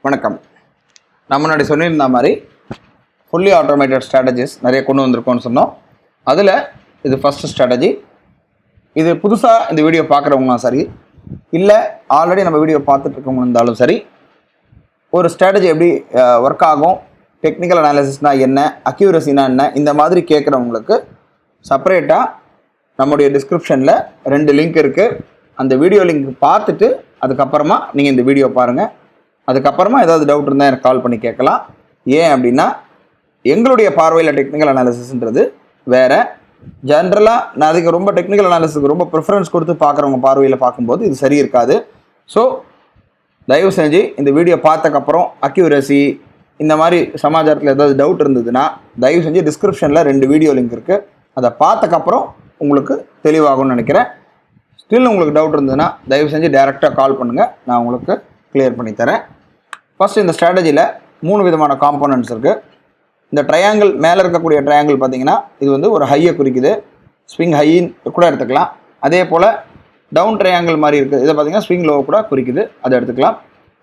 வணக்கம். நான் முன்னாடி சொல்லியிருந்த மாதிரி ஃபுல்லி ஆட்டோமேட்டட் ஸ்ட்ராட்டஜிஸ் நிறைய கொண்டு வந்திருக்கோம்னு சொன்னோம். அதில் இது ஃபஸ்ட்டு ஸ்ட்ராட்டஜி. இது புதுசாக இந்த வீடியோ பார்க்குறவங்களாம் சரி, இல்லை ஆல்ரெடி நம்ம வீடியோ பார்த்துட்டு இருக்கவங்க இருந்தாலும் சரி, ஒரு ஸ்ட்ராட்டஜி எப்படி ஒர்க் ஆகும், டெக்னிக்கல் அனாலிசிஸ்னால் என்ன, அக்யூரசினா என்ன, இந்த மாதிரி கேட்குறவங்களுக்கு செப்பரேட்டாக நம்முடைய டிஸ்கிரிப்ஷனில் 2 லிங்க் இருக்குது. அந்த வீடியோ லிங்க் பார்த்துட்டு அதுக்கப்புறமா நீங்கள் இந்த வீடியோ பாருங்கள். அதுக்கப்புறமா ஏதாவது டவுட் இருந்தால் எனக்கு கால் பண்ணி கேட்கலாம். ஏன் அப்படின்னா, எங்களுடைய பார்வையில் டெக்னிக்கல் அனாலிசிஸ்ன்றது வேறு. ஜென்ரலாக நான் அதுக்கு ரொம்ப டெக்னிக்கல் அனாலிசிஸ்க்கு ரொம்ப ப்ரிஃபரன்ஸ் கொடுத்து பார்க்குறவங்க பார்வையில் பார்க்கும்போது இது சரி இருக்காது. ஸோ தயவு செஞ்சு இந்த வீடியோ பார்த்தக்கப்புறம் அக்யூரசி இந்த மாதிரி சமாச்சாரத்தில் ஏதாவது டவுட் இருந்ததுன்னா தயவு செஞ்சு டிஸ்கிரிப்ஷனில் 2 வீடியோ லிங்க் இருக்குது. அதை பார்த்தக்கப்புறம் உங்களுக்கு தெளிவாகும்னு நினைக்கிறேன். ஸ்டில் உங்களுக்கு டவுட் இருந்ததுன்னா தயவு செஞ்சு டைரெக்டாக கால் பண்ணுங்கள், நான் உங்களுக்கு கிளியர் பண்ணி தரேன். ஃபஸ்ட் இந்த ஸ்ட்ராட்டஜியில் 3 விதமான காம்போனன்ட்ஸ் இருக்குது. இந்த ட்ரையாங்கிள் மேலே இருக்கக்கூடிய ட்ரையாங்கிள் பார்த்திங்கன்னா இது வந்து ஒரு ஹையை குறிக்குது, ஸ்விங் ஹைன்னு கூட எடுத்துக்கலாம். அதே போல் டவுன் ட்ரையாங்கிள் மாதிரி இருக்குது, இதை பார்த்திங்கன்னா ஸ்விங் லோ கூட குறிக்குது, அதை எடுத்துக்கலாம்.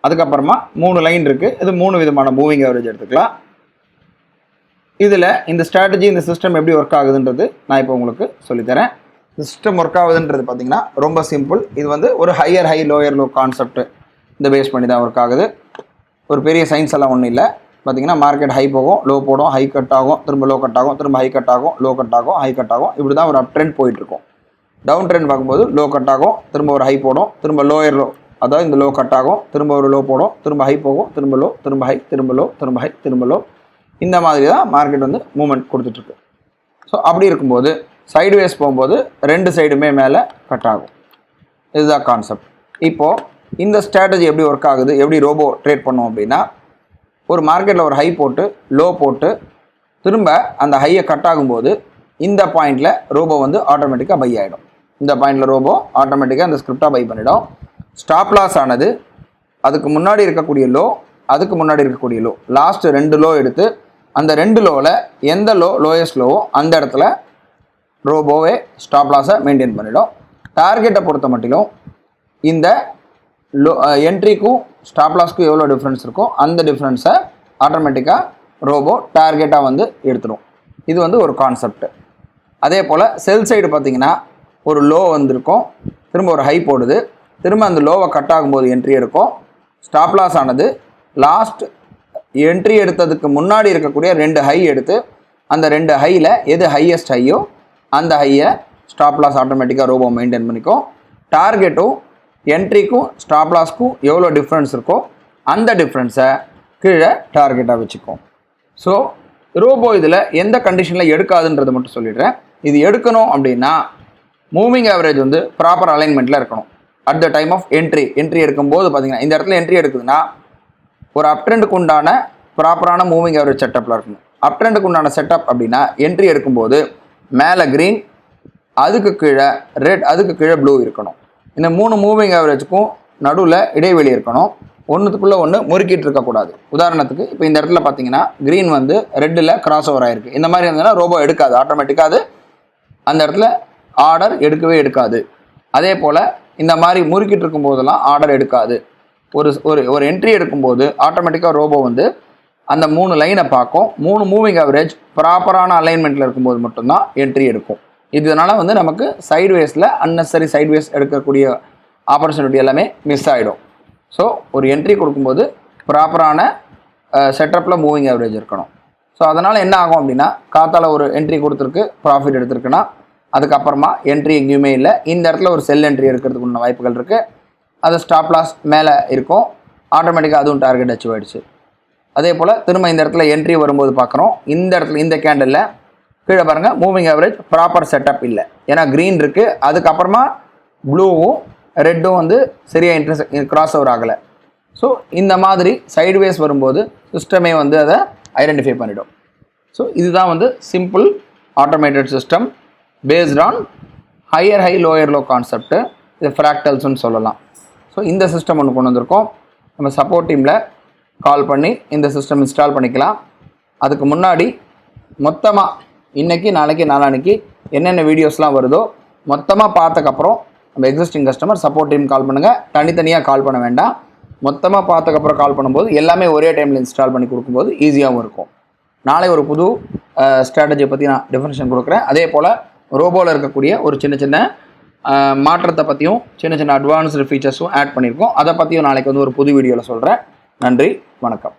அதுக்கப்புறமா 3 லைன் இருக்குது, இது 3 விதமான மூவிங் ஆவரேஜ் எடுத்துக்கலாம். இதில் இந்த ஸ்ட்ராட்டஜி இந்த சிஸ்டம் எப்படி ஒர்க் ஆகுதுன்றது நான் இப்போ உங்களுக்கு சொல்லித்தரேன். இந்த சிஸ்டம் ஒர்க் ஆகுதுன்றது பார்த்திங்கன்னா ரொம்ப சிம்பிள். இது வந்து ஒரு higher high lower low concept இந்த பேஸ் பண்ணி தான் ஒர்க் ஆகுது. ஒரு பெரிய சயின்ஸ் எல்லாம் ஒன்றும் இல்லை. பார்த்திங்கன்னா மார்க்கெட் ஹை போகும், லோ போடும், ஹை கட் ஆகும், திரும்ப லோ கட் ஆகும், திரும்ப ஹை கட் ஆகும், லோ கட் ஆகும், ஹை கட் ஆகும். இப்படி தான் ஒரு அப் ட்ரெண்ட் போயிட்டுருக்கும். டவுன் ட்ரெண்ட் பார்க்கும்போது லோ கட் ஆகும், திரும்ப ஒரு ஹை போடும், திரும்ப லோயர் லோ, அதாவது இந்த லோ கட் ஆகும், திரும்ப ஒரு லோ போடும், திரும்ப ஹை போகும், திரும்ப லோ, திரும்ப ஹை, திரும்ப லோ, திரும்ப ஹை, திரும்ப லோ. இந்த மாதிரி தான் மார்க்கெட் வந்து மூவ்மெண்ட் கொடுத்துட்ருக்கு. ஸோ அப்படி இருக்கும்போது சைடுவேஸ் போகும்போது 2 சைடுமே மேலே கட் ஆகும். இதுதான் கான்செப்ட். இப்போது இந்த ஸ்ட்ராட்டஜி எப்படி ஒர்க் ஆகுது, எப்படி ரோபோ ட்ரேட் பண்ணோம் அப்படின்னா, ஒரு மார்க்கெட்டில் ஒரு ஹை போட்டு லோ போட்டு திரும்ப அந்த ஹையை கட் ஆகும்போது இந்த பாயிண்டில் ரோபோ வந்து ஆட்டோமேட்டிக்காக பை ஆகிடும். இந்த பாயிண்டில் ரோபோ ஆட்டோமேட்டிக்காக அந்த ஸ்கிரிப்டாக பை பண்ணிடும். ஸ்டாப் லாஸ் ஆனது அதுக்கு முன்னாடி இருக்கக்கூடிய லோ, அதுக்கு முன்னாடி இருக்கக்கூடிய லோ, லாஸ்ட்டு 2 லோ எடுத்து அந்த 2 லோவில் எந்த லோயஸ்ட் லோவோ அந்த இடத்துல ரோபோவே ஸ்டாப் லாஸை மெயின்டைன் பண்ணிடும். டார்கெட்டை பொறுத்த மட்டிலும் இந்த லோ என்ட்ரிக்கும் ஸ்டாப் லாஸ்க்கும் எவ்வளோ டிஃப்ரென்ஸ் இருக்கோ அந்த டிஃப்ரென்ஸை ஆட்டோமேட்டிக்காக ரோபோ டார்கெட்டாக வந்து எடுத்துடும். இது வந்து ஒரு கான்செப்ட். அதே போல் செல் சைடு பார்த்திங்கன்னா ஒரு லோ வந்திருக்கும், திரும்ப ஒரு ஹை போடுது, திரும்ப அந்த லோவை கட் ஆகும்போது என்ட்ரி எடுக்கும். ஸ்டாப் லாஸ் ஆனது லாஸ்ட் என்ட்ரி எடுத்ததுக்கு முன்னாடி இருக்கக்கூடிய 2 ஹை எடுத்து அந்த 2 ஹையில் எது ஹையஸ்ட் ஹையோ அந்த ஹையை ஸ்டாப் லாஸ் ஆட்டோமேட்டிக்காக ரோபோ மெயின்டைன் பண்ணிக்கும். டார்கெட்டும் என்ட்ரிக்கும் ஸ்டாப் லாஸ்க்கும் எவ்வளோ டிஃப்ரென்ஸ் இருக்கோ அந்த டிஃப்ரென்ஸை கீழே டார்கெட்டாக வச்சுக்கும். ஸோ ரோபோ இதில் எந்த கண்டிஷனில் எடுக்காதுன்றதை மட்டும் சொல்லிடுறேன். இது எடுக்கணும் அப்படின்னா மூவிங் ஆவரேஜ் வந்து ப்ராப்பர் அலைன்மெண்ட்டில் இருக்கணும். At the time of entry எடுக்கும்போது பார்த்திங்கன்னா இந்த இடத்துல என்ட்ரி எடுக்குதுன்னா ஒரு அப் ட்ரெண்டுக்கு உண்டான ப்ராப்பரான மூவிங் ஆவரேஜ் செட்டப்பில் இருக்கணும். அப் ட்ரெண்டுக்கு உண்டான செட்டப் அப்படின்னா என்ட்ரி எடுக்கும்போது மேலே க்ரீன், அதுக்கு கீழே ரெட், அதுக்கு கீழே ப்ளூ இருக்கணும். இந்த 3 மூவிங் ஆவரேஜுக்கும் நடுவில் இடைவெளி இருக்கணும். ஒன்றுத்துக்குள்ளே ஒன்று முறுக்கிட்டு இருக்கக்கூடாது. உதாரணத்துக்கு இப்போ இந்த இடத்துல பார்த்தீங்கன்னா க்ரீன் வந்து ரெட்டில் கிராஸ் ஓவர் ஆகிருக்கு. இந்த மாதிரி இருந்ததுன்னா ரோபோ எடுக்காது, ஆட்டோமேட்டிக்காக அது அந்த இடத்துல ஆர்டர் எடுக்கவே எடுக்காது. அதே போல் இந்த மாதிரி முறுக்கிட்டு இருக்கும்போதெல்லாம் ஆர்டர் எடுக்காது. ஒரு என்ட்ரி எடுக்கும்போது ஆட்டோமேட்டிக்காக ரோபோ வந்து அந்த 3 லைனை பார்க்கும். 3 மூவிங் ஆவரேஜ் ப்ராப்பரான அலைன்மெண்ட்டில் இருக்கும்போது மட்டும்தான் என்ட்ரி எடுக்கும். இதனால் வந்து நமக்கு சைட்வேஸில் அன்னெசரி சைட்வேஸ் எடுக்கக்கூடிய ஆப்பர்ச்சுனிட்டி எல்லாமே மிஸ் ஆகிடும். ஸோ ஒரு என்ட்ரி கொடுக்கும்போது ப்ராப்பரான செட்டப்பில் மூவிங் ஆவரேஜ் இருக்கணும். ஸோ அதனால் என்ன ஆகும் அப்படின்னா, காத்தால ஒரு என்ட்ரி கொடுத்துருக்கு, ப்ராஃபிட் எடுத்துருக்குன்னா அதுக்கப்புறமா என்ட்ரி எங்கேயுமே இல்லை, இந்த இடத்துல ஒரு செல் என்ட்ரி எடுக்கிறதுக்கு உள்ள வாய்ப்புகள் இருக்குது. அது ஸ்டாப் லாஸ் மேலே இருக்கும், ஆட்டோமேட்டிக்காக அதுவும் டார்கெட் அச்சீவ் ஆகிடுச்சு. அதே போல் திரும்ப இந்த இடத்துல என்ட்ரி வரும்போது பார்க்குறோம், இந்த இடத்துல இந்த கேண்டலில் கீழே பாருங்கள் மூவிங் ஆவரேஜ் ப்ராப்பர் செட்டப் இல்லை. ஏன்னா க்ரீன் இருக்குது, அதுக்கப்புறமா ப்ளூவும் ரெட்டும் வந்து சரியாக கிராஸ் ஓவர் ஆகலை. ஸோ இந்த மாதிரி சைடுவேஸ் வரும்போது சிஸ்டமே வந்து அதை ஐடென்டிஃபை பண்ணிடும். ஸோ இதுதான் வந்து simple automated system based on higher high lower low concept. இது ஃப்ராக்டல்ஸ்னு சொல்லலாம். ஸோ இந்த சிஸ்டம் ஒன்று கொண்டு வந்திருக்கோம். நம்ம சப்போர்ட் டீமில் கால் பண்ணி இந்த சிஸ்டம் இன்ஸ்டால் பண்ணிக்கலாம். அதுக்கு முன்னாடி மொத்தமாக இன்றைக்கி நாளைக்கு நாளான்னைக்கு என்னென்ன வீடியோஸ்லாம் வருதோ மொத்தமாக பார்த்ததுக்கப்புறம் நம்ம எக்ஸிஸ்டிங் கஸ்டமர் சப்போர்ட் டீம் கால் பண்ணுங்கள். தனித்தனியாக கால் பண்ண வேண்டாம். மொத்தமாக பார்த்ததுக்கப்புறம் கால் பண்ணும்போது எல்லாமே ஒரே டைமில் இன்ஸ்டால் பண்ணி கொடுக்கும்போது ஈஸியாகவும் இருக்கும். நாளை ஒரு புது ஸ்ட்ராட்டஜியை பற்றி நான் டெஃபினேஷன் கொடுக்குறேன். அதே போல் ரோபோவில் இருக்கக்கூடிய ஒரு சின்ன சின்ன மாற்றத்தை பற்றியும் சின்ன சின்ன அட்வான்ஸ்டு ஃபீச்சர்ஸும் ஆட் பண்ணியிருக்கோம். அதை பற்றியும் நாளைக்கு வந்து ஒரு புது வீடியோவில் சொல்கிறேன். நன்றி, வணக்கம்.